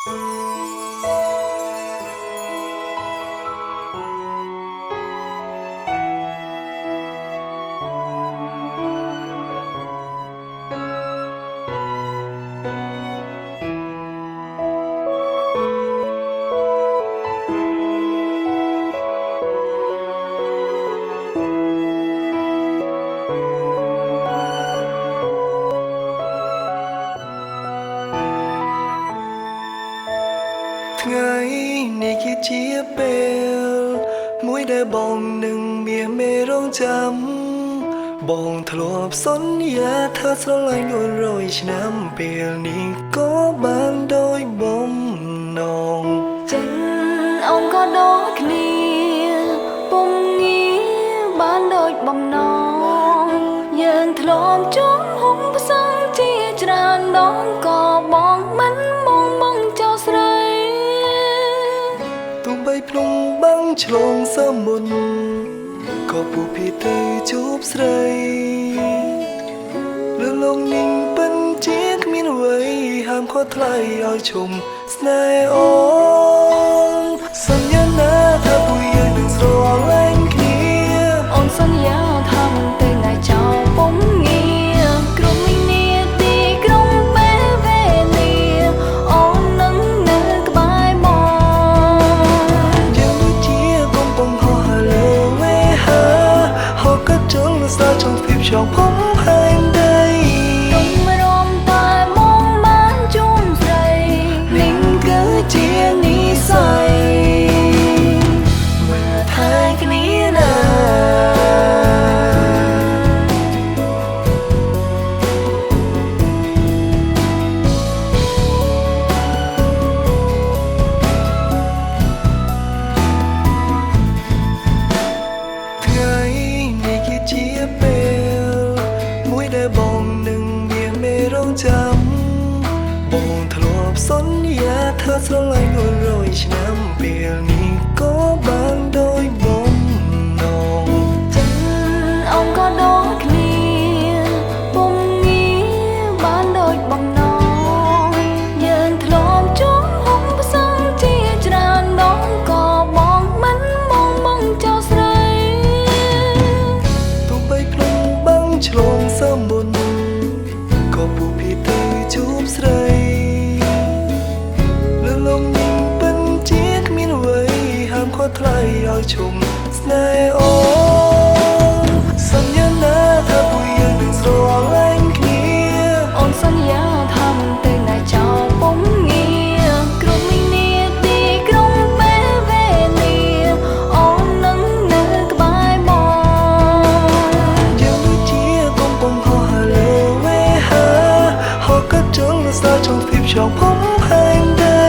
ថ្ងៃនេះគឺជាពេលមួយដែលបងនឹងមានមេរងចាំបងធ្លាប់សន្យាថាស្រឡាញ់100 ឆ្នាំពេលនេះក៏បានដោយបំណងចិនអូនក៏ដូចគ្នាពុំងាបានដូចបំណងយើងធ្លាប់ជួបហុំផ្សងជាច្រើនដងក៏បងមិនបងចោលស្រីទោះបីភ្នំបាំងឆ្លងសមុទ្រក៏ពុះពីទៅជួបស្រីលើលងninhពិនជាគ្មានអ្វីហាមខត់ថ្លៃឲ្យឈុំស្នេហ៍អូនសន្យាណាថាពួកយើងនឹងស្រឡាញ់គ្នាអូនសន្យាថាមិនទៅណាចោលពុំងាក្រុមមីនាទីក្រុងពេលវេលាអូននឹងនៅក្បែរបងយើងដូចជាកំហុសលើវេហាហូបកាត់ចង់ស្ដារចង់ភាពចង់ผมហែងដីរំតែមកបានជួនស្រីនេះគឺជានិស័យមើលថែគ្នាណាថ្ងៃនេះគឺជាពេលមួយដែលបងនឹងមានមេរងចាំបងធ្លាប់សន្យាថាស្រឡាញ់100 ឆ្នាំពេលនេះក៏បានដោយបំណងចិនអូនក៏ដូចគ្នាពុំងាបានដូចបំណងយើងធ្លាប់ជួបហុំផ្សងជាច្រើនដងក៏បងមិនបងចោលស្រីទោះបីភ្នំបាំងឆ្លងសមុទ្រក៏ពុះពីទៅជួបស្រីលើលងninhពិនជាគ្មានអ្វីហាមខត់ថ្លៃឲ្យឈុំស្នេហ៍អូនសន្យាណាថាពួកយើងនឹងស្រឡាញ់គ្នាអូនសន្យាថាមិនទៅណាចោលពុំងាក្រុមមីនាទីក្រុងពេលវេលាអូននឹងនៅក្បែរបងយើងដូចជាកំហុសលើវេហាហូបកាត់ចង់ស្ដារចង់ភាពចង់ผมហែងដី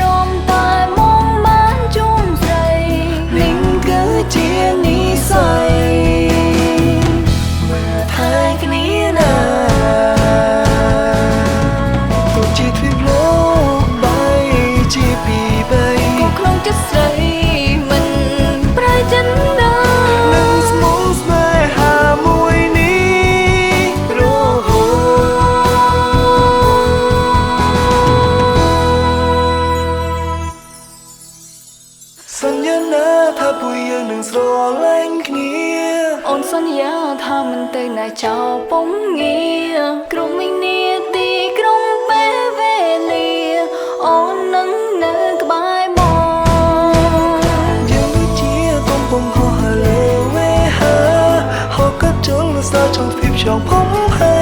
រំតែមកបានជួនស្រីនេះគឺជានិស័យមើលថែគ្នាណាទោះជាទ្វីបលោកបែកជាពីរបីក៏ក្នុងចិត្តស្រីមិនប្រែចិនដែរនឹងស្មងស្នេហាមួយនេះរហូតសន្យាណាថាពួកយើងនឹងស្រឡាញ់គ្នាអូនសន្យាថាមិនទៅណាចោលពុំងាក្រុមមីនាទីក្រុងពេលវេលាអូននឹងនៅក្បែរបងយើងដូចជាកំហុសលើវេហាហូបកាត់ចង់ស្ដារចង់ភាពចង់ผมហែ